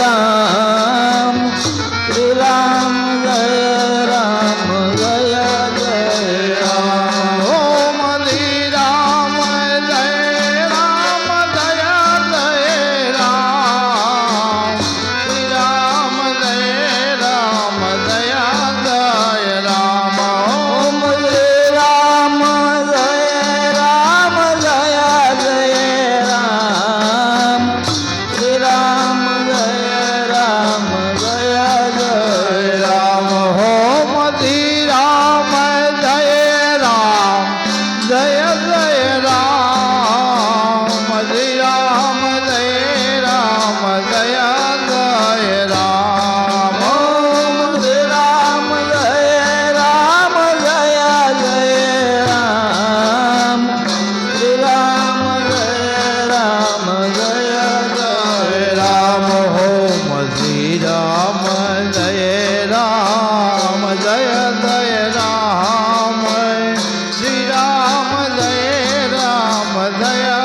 રામ શ્રી રામ જય રામ જય જય રામ ઓમ શ્રી રામ જય રામ જય જય રામ શ્રી રામ જય રામ જય જય રામ ઓમ શ્રી રામ જય રામ જય જય રામ શ્રી રામ જય રામ જય જય રામ ઓમ શ્રી રામ જય રામ જય જય રામ શ્રી રામ જય રામ જય જય રામ ઓમ શ્રી રામ જય રામ જય જય રામ શ્રી રામ જય રામ જય જય રામ ઓમ શ્રી રામ જય રામ જય જય રામ શ્રી રામ જય રામ જય જય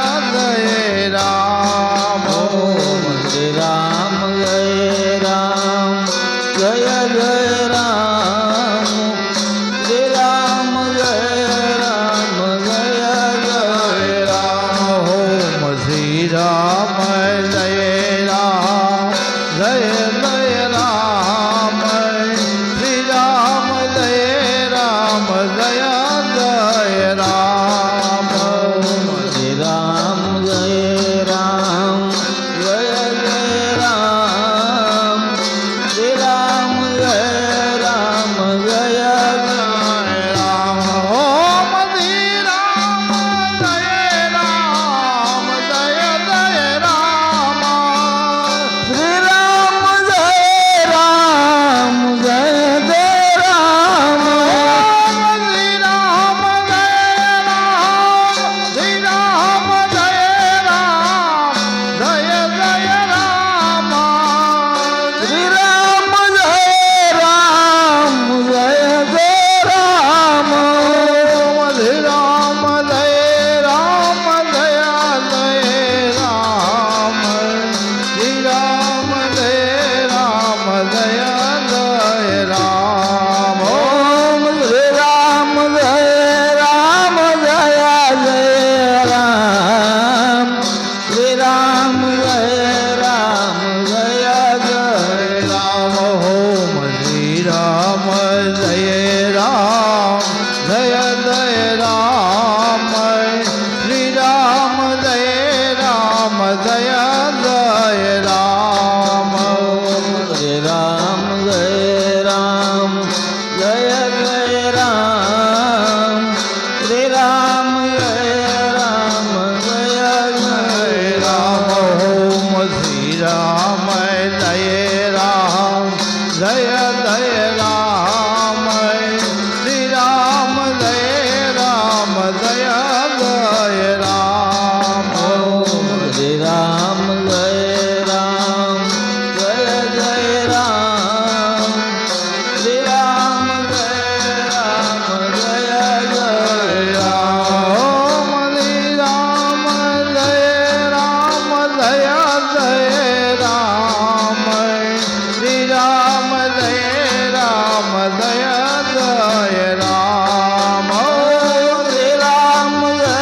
રામ ઓમ શ્રી રામ જય રામ જય જય રામ શ્રી રામ જય રામ જય જય રામ ઓમ શ્રી રામ જય રામ જય જય રામ શ્રી રામ જય રામ જય જય રામ શ્રી રામ જય રામ જય જય રામ શ્રી રામ જય રામ જય જય રામ ઓમ શ્રી રામ જય રામ જય જય રામ શ્રી રામ જય રામ જય જય રામ શ્રી રામ જય રામ શ્રી રામ જય રામ જય જય રામ શ્રી રામ જય રામ જય જય રામ શ્રી રામ જય રામ જય જય રામ શ્રી રામ જય રામ જય જય રામ ઓમ શ્રી રામ જય રામ જય જય રામ શ્રી રામ જય રામ જય જય રામ ઓમ શ્રી રામ જય રામ જય જય રામ શ્રી રામ જય રામ જય જય રામ શ્રી રામ જય રામ જય જય રામ શ્રી રામ જય રામ જય જય રામ ઓમ શ્રી રામ જય રામ જય જય રામ શ્રી રામ જય રામ જય જય રામ શ્રી રામ જય રામ જય જય રામ શ્રી રામ જય રામ જય જય રામ શ્રી રામ જય રામ જય જય રામ શ્રી રામ જય રામ જય જય રામ શ્રી રામ જય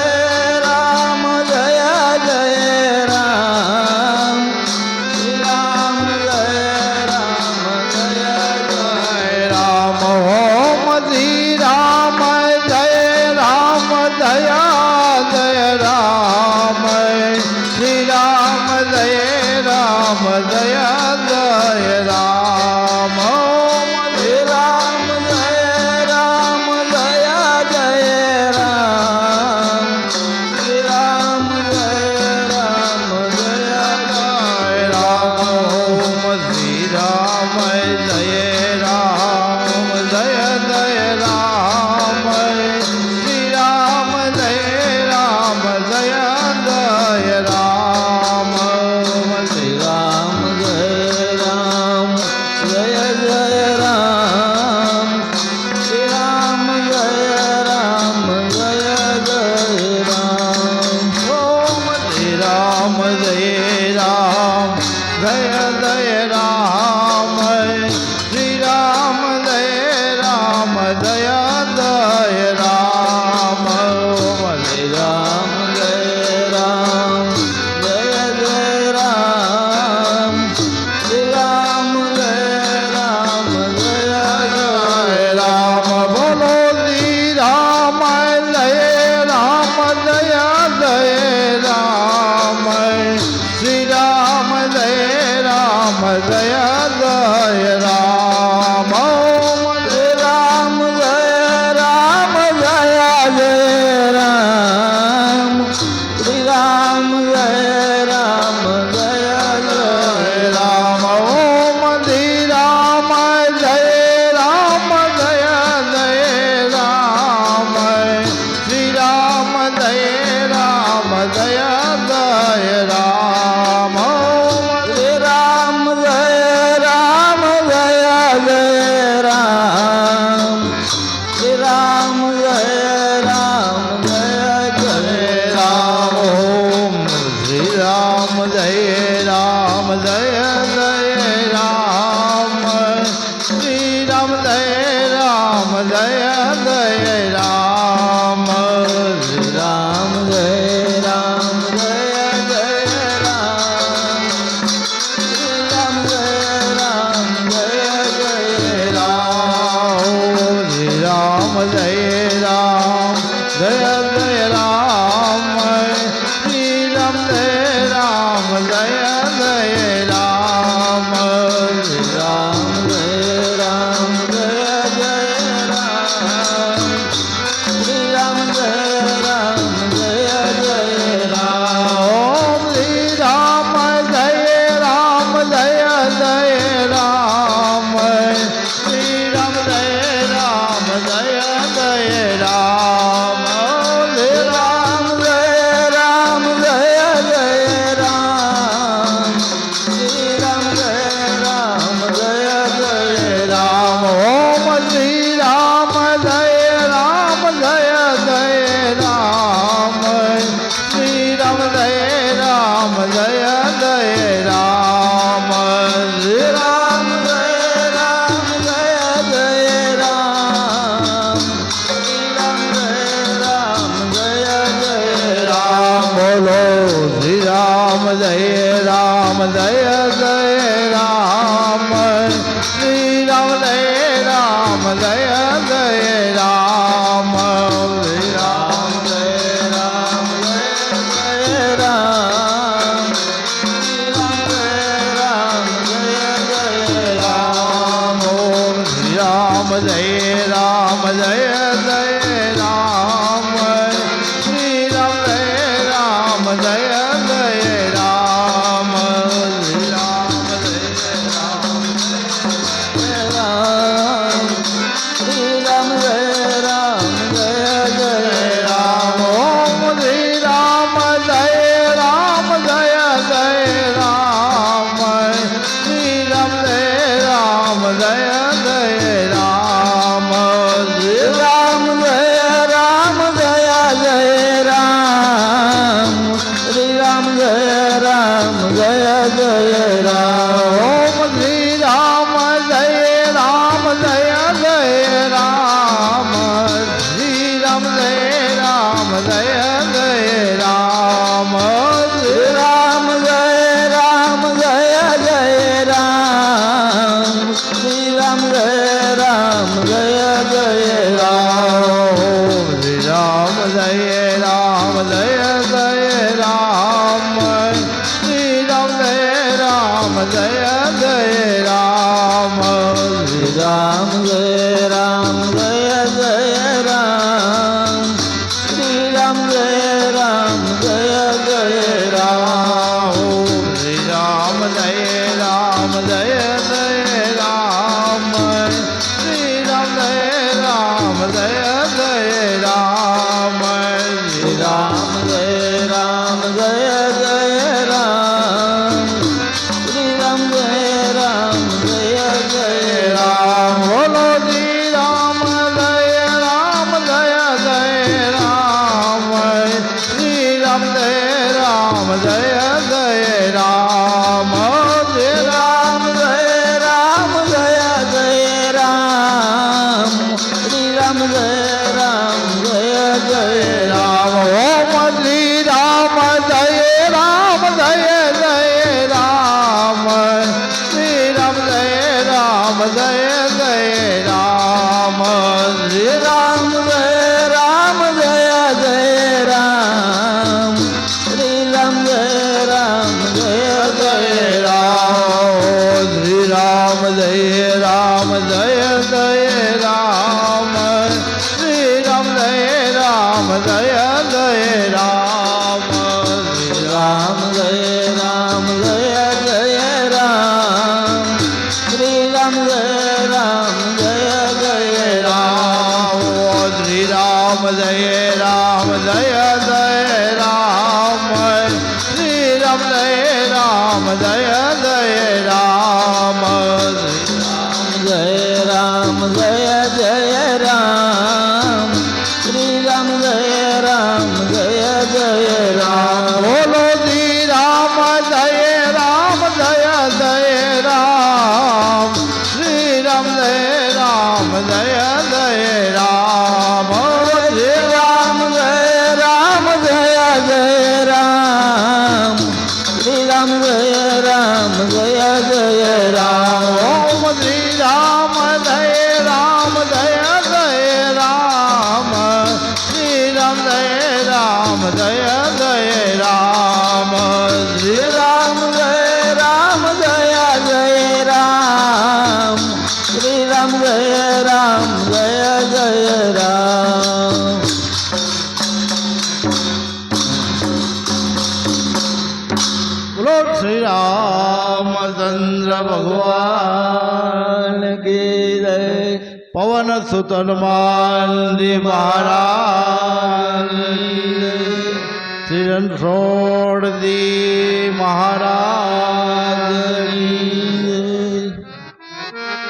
રામ જય જય રામ શ્રી રામ જય રામ જય જય રામ ઓમ શ્રી રામ જય રામ જય જય રામ શ્રી રામ જય રામ જય જય રામ ઓમ શ્રી રામ જય રામ જય જય રામ શ્રી રામ જય રામ જય જય રામ ઓમ શ્રી રામ જય રામ જય જય રામ શ્રી રામ જય રામ જય જય રામ શ્રી રામ જય રામ જય રામ શ્રી રામ જય રામ જય જય રામ શ્રી રામ જય રામ જય જય રામ શ્રી રામ જય રામ જય જય રામ બોલો શ્રી રામ જય રામ જય જય રામ શ્રી રામ જય રામ જય જય રામ શ્રી રામ જય રામ જય જય રામ શ્રી રામ જય રામ જય જય રામ ઓમ શ્રી રામ જય રામ જય જય રામ શ્રી રામ જય રામ જય જય રામ શ્રી રામ જય રામ જય જય રામ શ્રી રામ જય રામ જય જય રામ ઓમ શ્રી રામ જય રામ જય જય રામ શ્રી રામ જય રામ જય જય રામ શ્રી રામ જય રામ જય જય રામ શ્રી રામ જય રામ જય જય રામ શ્રી રામ જય રામ જય જય રામ શ્રી રામ જય રામ જય જય રામ શ્રી રામ જય રામ જય જય રામ શ્રી રામ જય રામ જય જય રામ ઓમ શ્રી રામ જય રામ જય જય રામ શ્રી રામ જય રામ જય જય રામ શ્રી રામ જય રામ જય જય રામ શ્રી રામ જય રામ જય જય રામ ઓમ શ્રી રામ જય રામ જય જય રામ શ્રી રામ જય રામ જય જય રામ શ્રી રામ જય રામ જય જય રામ શ્રી રામ જય રામ જય જય રામ બોલો શ્રી રામ જય રામ જય જય રામ શ્રી રામ જય રામ જય જય રામ શ્રી રામ જય રામ જય જય રામ શ્રી રામ જય રામ જય જય રામ ઓમ શ્રી રામ જય રામ જય જય રામ શ્રી રામ જય રામ જય જય રામ શ્રી રામ જય રામ રામ શ્રી રામ જય રામ જય જય રામ ઓમ શ્રી રામ જય રામ જય જય રામ શ્રી રામ જય રામ જય જય રામ શ્રી રામ જય રામ જય જય રામ શ્રી રામ જય રામ જય જય રામ ઓમ શ્રી રામ જય રામ જય જય રામ શ્રી રામ જય રામ જય જય રામ શ્રી રામ જય રામ જય જય રામ શ્રી રામ જય રામ જય જય રામ શ્રી રામ જય રામ જય જય રામ શ્રી રામ જય રામ જય જય રામ શ્રી રામ જય રામ જય જય રામ શ્રી રામ જય રામ જય જય રામ શ્રી રામ જય રામ જય જય રામ શ્રી રામ જય રામ જય જય રામ શ્રી રામ રામ જય રામ જય જય રામ શ્રી રામ જય રામ જય જય રામ બોલો શ્રી રામ જય રામ જય જય રામ શ્રી રામ જય રામ જય જય રામ શ્રી રામ જય જય રામ શ્રી રામ રામ જય રામ શ્રી રામ જય રામ જય જય રામ શ્રી રામ જય રામ જય જય રામ શ્રી રામ જય રામ જય જય રામ શ્રી રામ જય રામ જય જય રામ શ્રી રામ જય રામ જય જય રામ શ્રી રામ જય રામ જય જય રામ શ્રી રામ જય રામ જય જય રામ જય રામ જય જય રામ શ્રી રામ જય રામ જય જય રામ બોલો શ્રી રામ જય રામ જય જય રામ શ્રી રામ જય રામ જય જય રામ શ્રી રામ જય રામ જય જય રામ શ્રી રામ જય રામ જય જય રામ ઓમ શ્રી રામ જય રામ જય જય રામ શ્રી રામ જય રામ જય જય રામ શ્રી રામ જય રામ જય જય રામ શ્રી રામ જય રામ જય જય રામ બોલો શ્રી રામચંદ્ર ભગવાન કી જય પવન સુત હનુમાન જી મહારાજ શ્રી રણછોડજી મહારાજ